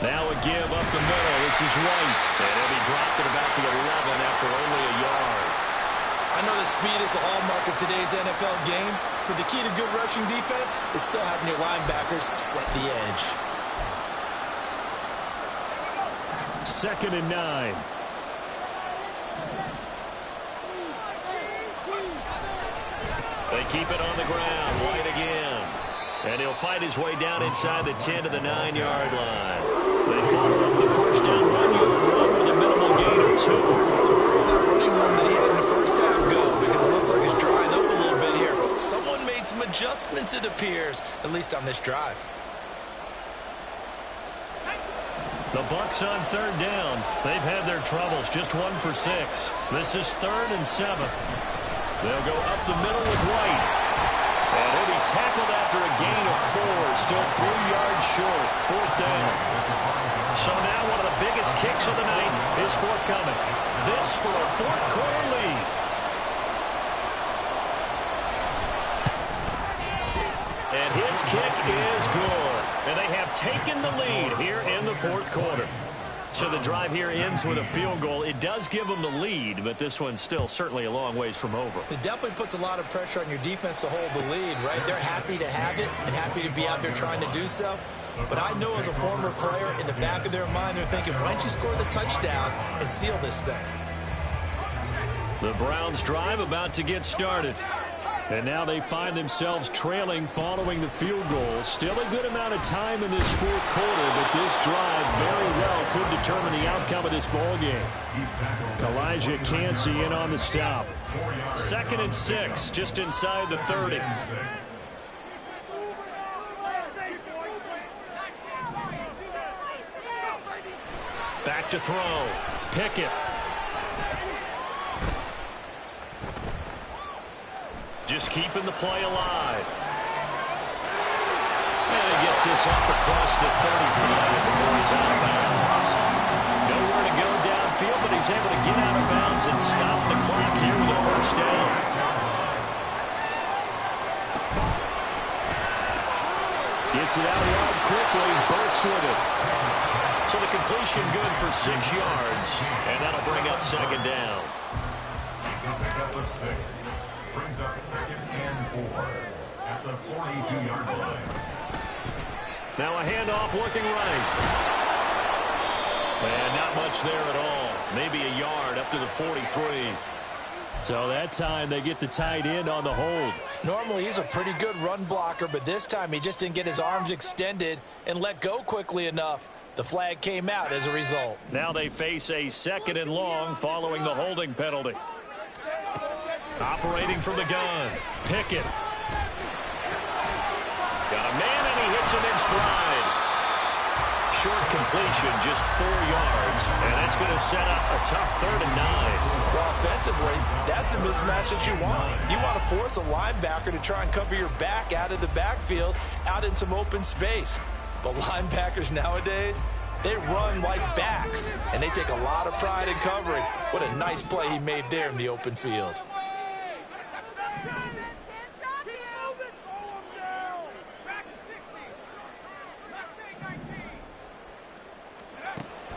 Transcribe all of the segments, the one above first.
Now a give up the middle. This is White. And he'll be dropped at about the 11 after only a yard. I know that speed is the hallmark of today's NFL game, but the key to good rushing defense is still having your linebackers set the edge. 2nd and 9. They keep it on the ground. White again. And he'll fight his way down inside the 10 to the 9-yard line. They follow up the first down 1-yard run with a minimal gain of 2. So where will that running room that he had in the first half go? Because it looks like it's drying up a little bit here. Someone made some adjustments, it appears, at least on this drive. The Bucs on 3rd down. They've had their troubles. Just 1 for 6. This is 3rd and 7. They'll go up the middle with White. And he'll be tackled after a gain of 4. Still 3 yards short. 4th down. So now one of the biggest kicks of the night is forthcoming. This for a 4th quarter lead. And his kick is good. And they have taken the lead here in the 4th quarter. So the drive here ends with a field goal. It does give them the lead, but this one's still certainly a long ways from over. It definitely puts a lot of pressure on your defense to hold the lead, right? They're happy to have it and happy to be out there trying to do so. But I know as a former player, in the back of their mind, they're thinking, why don't you score the touchdown and seal this thing? The Browns' drive about to get started. And now they find themselves trailing following the field goal. Still a good amount of time in this 4th quarter, but this drive very well could determine the outcome of this ball game. Elijah Cansey in on the stop. 2nd and 6, just inside the 30. Back to throw. Pickett. Just keeping the play alive. And he gets this up across the 35 before he's out of bounds. Nowhere to go downfield, but he's able to get out of bounds and stop the clock here with a 1st down. Gets it out wide quickly. Burks with it. So the completion good for 6 yards. And that'll bring up 2nd down. He's going to pick up a 6. Brings up 2nd and 4 at the 42-yard line. Now a handoff looking right. And not much there at all. Maybe a yard up to the 43. So that time they get the tight end on the hold. Normally he's a pretty good run blocker, but this time he just didn't get his arms extended and let go quickly enough. The flag came out as a result. Now they face a 2nd and long following the holding penalty. Operating from the gun. Pickett. Got a man and he hits him in stride. Short completion, just 4 yards. And that's going to set up a tough 3rd and 9. Well, offensively, that's the mismatch that you want. You want to force a linebacker to try and cover your back out of the backfield, out in some open space. But linebackers nowadays, they run like backs, and they take a lot of pride in covering. What a nice play he made there in the open field.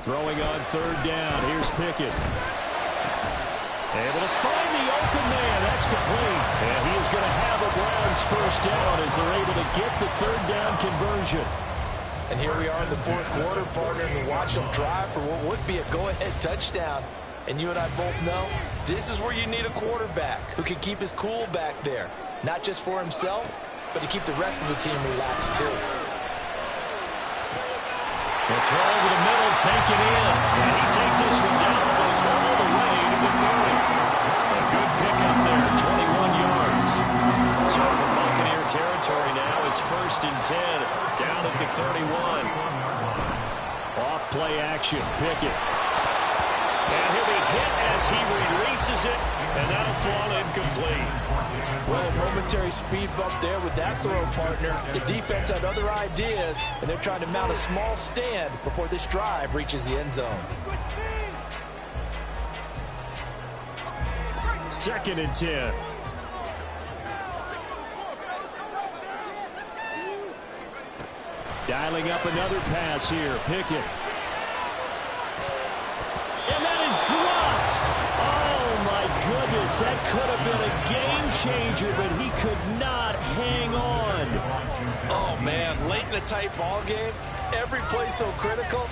Throwing on 3rd down. Here's Pickett. Able to find the open man. That's complete. And he is going to have a Browns 1st down as they're able to get the 3rd down conversion. And here we are in the 4th quarter, partner, and watch them drive for what would be a go-ahead touchdown. And you and I both know this is where you need a quarterback who can keep his cool back there. Not just for himself, but to keep the rest of the team relaxed too. The throw over the middle, taken in. And he takes this one down almost all the way to the 30. A good pickup there, 21 yards. So from Buccaneer territory now, it's 1st and 10, down at the 31. Off play action, Pickett. And he'll be hit as he releases it, and that'll fall incomplete. Well, a momentary speed bump there with that throw, partner. The defense had other ideas, and they're trying to mount a small stand before this drive reaches the end zone. 2nd and 10. Dialing up another pass here. Pickett. this. That could have been a game changer, but he could not hang on. Oh, man, late in the tight ball game, every play so critical,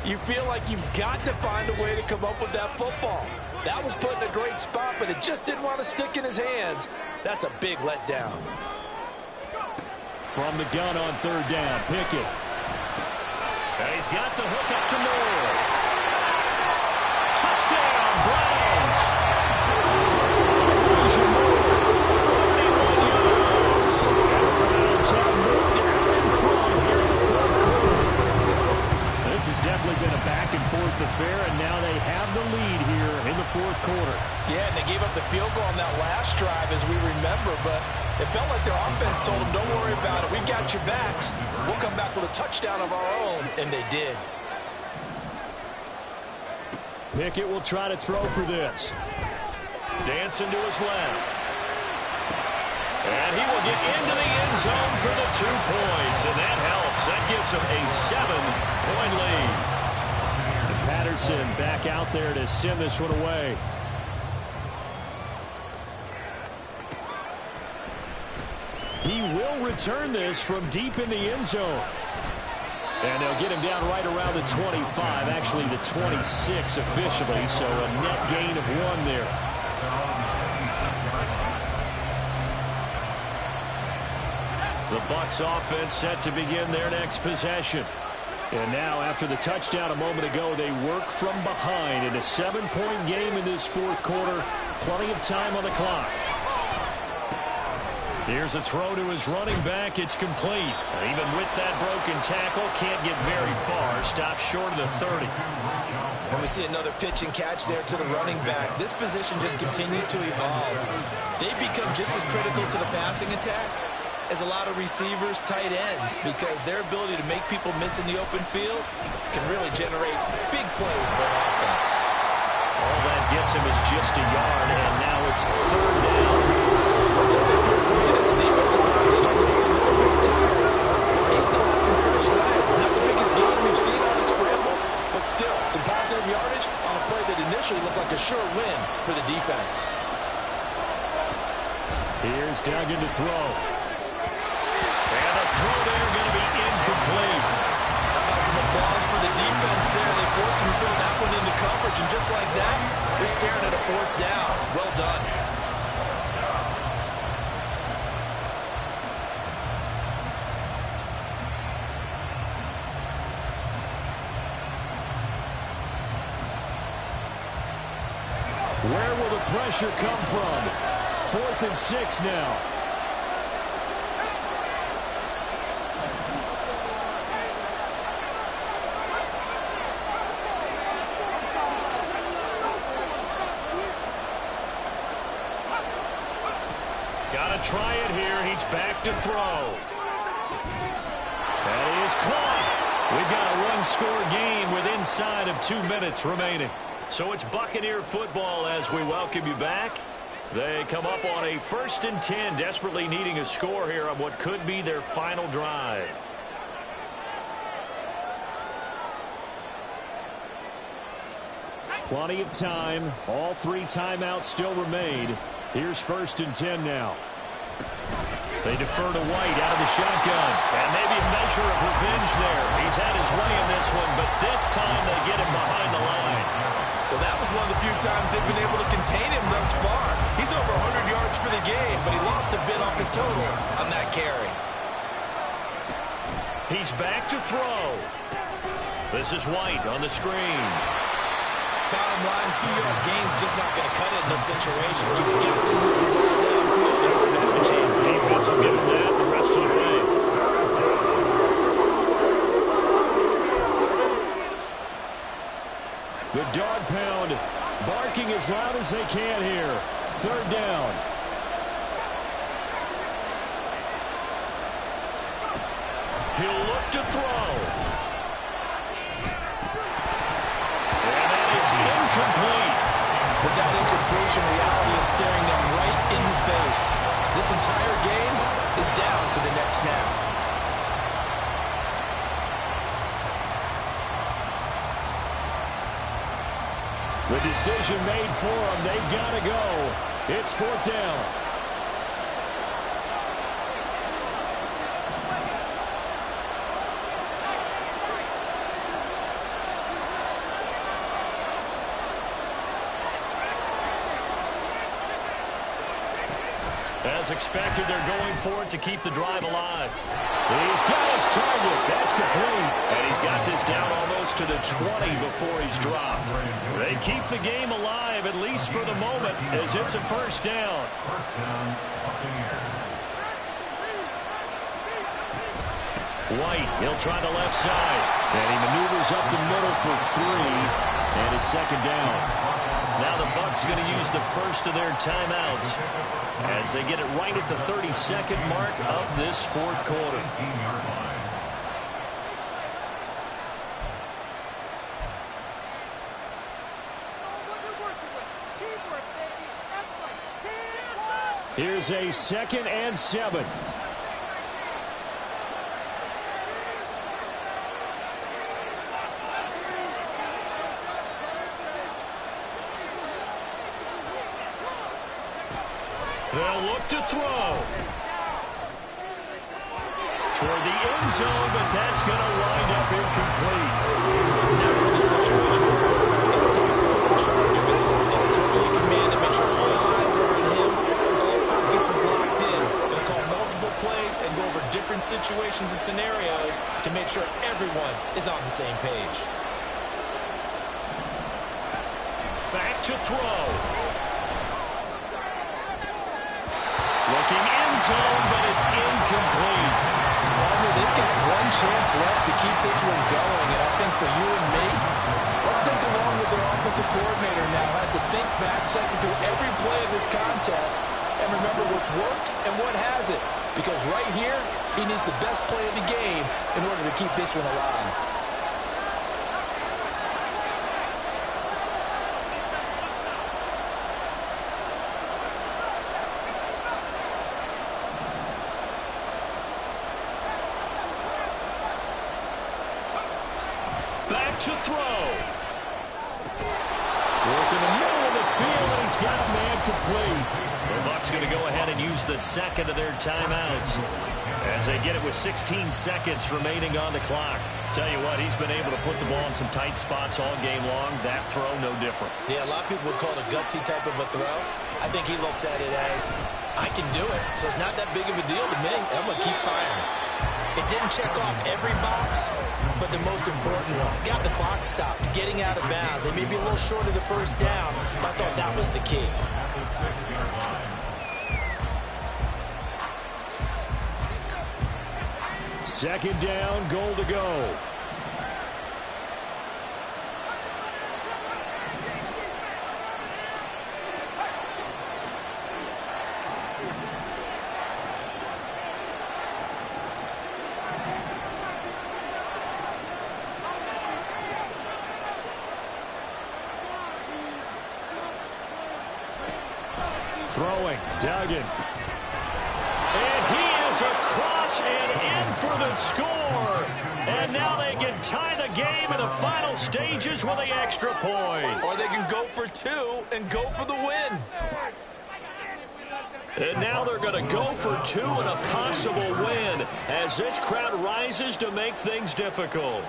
you feel like you've got to find a way to come up with that football. That was put in a great spot, but it just didn't want to stick in his hands. That's a big letdown. From the gun on third down, Pickett. And he's got the hook up to Moore. Touchdown, Browns. Elijah Moore, 31 yards. And the Browns have moved out in front here in the fourth quarter. This has definitely been a back-and-forth affair, and now they have the lead here in the fourth quarter. Yeah, and they gave up the field goal on that last drive, as we remember, but it felt like their offense told them, don't worry about it, we got your backs. We'll come back with a touchdown of our own, and they did. Pickett will try to throw for this. Dancing to his left. And he will get into the end zone for the 2 points, and that helps. That gives him a 7-point lead. And Patterson back out there to send this one away. He will return this from deep in the end zone. And they'll get him down right around the 25, actually the 26 officially, so a net gain of 1 there. The Bucs offense set to begin their next possession. And now, after the touchdown a moment ago, they work from behind in a 7-point game in this fourth quarter. Plenty of time on the clock. Here's a throw to his running back. It's complete. Even with that broken tackle, can't get very far. Stops short of the 30. And we see another pitch and catch there to the running back. This position just continues to evolve. They become just as critical to the passing attack as a lot of receivers, tight ends, because their ability to make people miss in the open field can really generate big plays for an offense. All that gets him is just a yard, and now it's third down. So it appears to me that the defensive line is starting to get a little bit tired. He still has some fresh legs. Not the biggest game we've seen on a scramble, but still some positive yardage on a play that initially looked like a sure win for the defense. Here's Duggan to throw. And the throw there going to be incomplete. How about some applause for the defense there? They forced him to throw that one into coverage, and just like that, they're staring at a fourth down. Well done. Where will the pressure come from? 4th and 6 now. Gotta try it here. He's back to throw. That is caught. We've got a one-score game with inside of 2 minutes remaining. So it's Buccaneer football as we welcome you back. They come up on a 1st and 10, desperately needing a score here on what could be their final drive. Plenty of time. All 3 timeouts still remain. Here's 1st and 10 now. They defer to White out of the shotgun. And maybe a measure of revenge there. He's had his way in this one, but this time they get him behind the line. Well, that was one of the few times they've been able to contain him thus far. He's over 100 yards for the game, but he lost a bit off his total on that carry. He's back to throw. This is White on the screen. Bottom line, 2-yard gain's just not going to cut it in this situation. You've got to move the ball downfield in order to have a chance. Defense will give him that the rest of the way. The dog pound barking as loud as they can here. 3rd down. He'll look to throw. And that is incomplete. With that incompletion, reality is staring them right in the face. This entire game is down to the next snap. The decision made for them. They've got to go. It's fourth down. As expected, they're going for it to keep the drive alive. He's got his target. That's complete. And he's got this down almost to the 20 before he's dropped. They keep the game alive, at least for the moment, as it's a first down. First down, Buccaneers. White, he'll try the left side. And he maneuvers up the middle for 3. And it's second down. Now the Bucs are going to use the first of their timeouts as they get it right at the 32nd mark of this fourth quarter. 18-yard line. Here's a 2nd and 7. They'll look to throw. Toward the end zone, but that's going to wind up incomplete. Never in a situation where the quarterback's got to take full charge of his own, got to totally command it, make sure all eyes are on him, all focus is locked in. Going to call multiple plays and go over different situations and scenarios to make sure everyone is on the same page. Back to throw. Looking end zone, but it's incomplete. They've got one chance left to keep this one going, and I think for you and me, let's think along with their offensive coordinator now. Has to think back, cycle through every play of this contest, and remember what's worked and what hasn't. Because right here, he needs the best play of the game in order to keep this one alive. To throw. Work in the middle of the field, and he's got a man complete. The Bucs going to go ahead and use the second of their timeouts as they get it with 16 seconds remaining on the clock. Tell you what, he's been able to put the ball in some tight spots all game long. That throw, no different. Yeah, a lot of people would call it a gutsy type of a throw. I think he looks at it as, I can do it, so it's not that big of a deal to me, and I'm going to keep firing. It didn't check off every box, but the most important one. Got the clock stopped, getting out of bounds. They may be a little short of the first down, but I thought that was the key. At the 6-yard line. Second down, goal to go. Throwing, Duggan. And he is across and in for the score. And now they can tie the game in the final stages with the extra point. Or they can go for 2 and go for the win. And now they're going to go for 2 and a possible win as this crowd rises to make things difficult.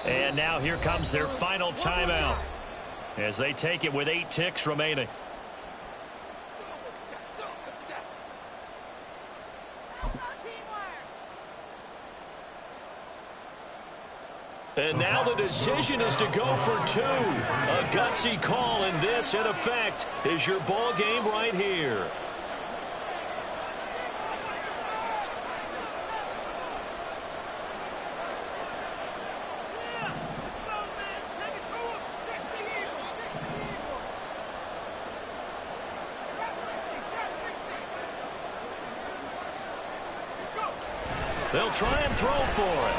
And now here comes their final timeout as they take it with 8 ticks remaining. And now the decision is to go for 2. A gutsy call, and this, in effect, is your ball game right here. They'll try and throw for it.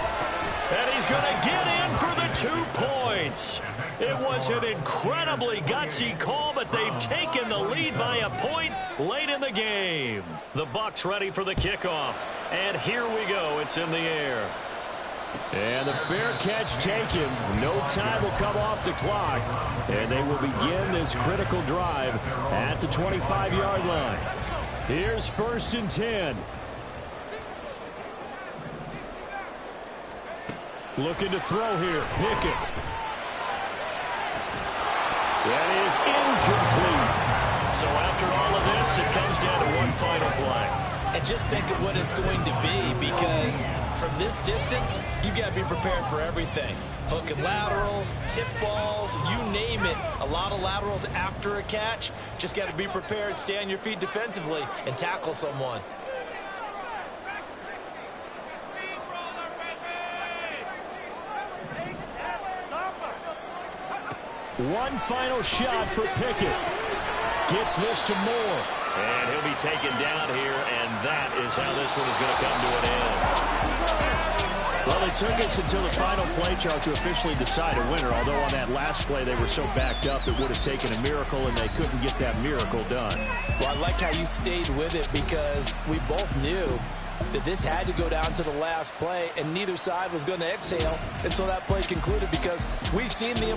And he's going to get in for the 2 points. It was an incredibly gutsy call, but they've taken the lead by a point late in the game. The Bucs ready for the kickoff. And here we go. It's in the air. And the fair catch taken. No time will come off the clock. And they will begin this critical drive at the 25-yard line. Here's 1st and 10. Looking to throw here. Pickett. That is incomplete. So after all of this, it comes down to one final play. And just think of what it's going to be, because from this distance, you've got to be prepared for everything. Hook and laterals, tip balls, you name it. A lot of laterals after a catch. Just got to be prepared, stay on your feet defensively, and tackle someone. One final shot for Pickett. Gets this to Moore. And he'll be taken down here, and that is how this one is going to come to an end. Well, it took us until the final play chart to officially decide a winner, although on that last play they were so backed up it would have taken a miracle, and they couldn't get that miracle done. Well, I like how you stayed with it, because we both knew that this had to go down to the last play, and neither side was going to exhale until that play concluded, because we've seen the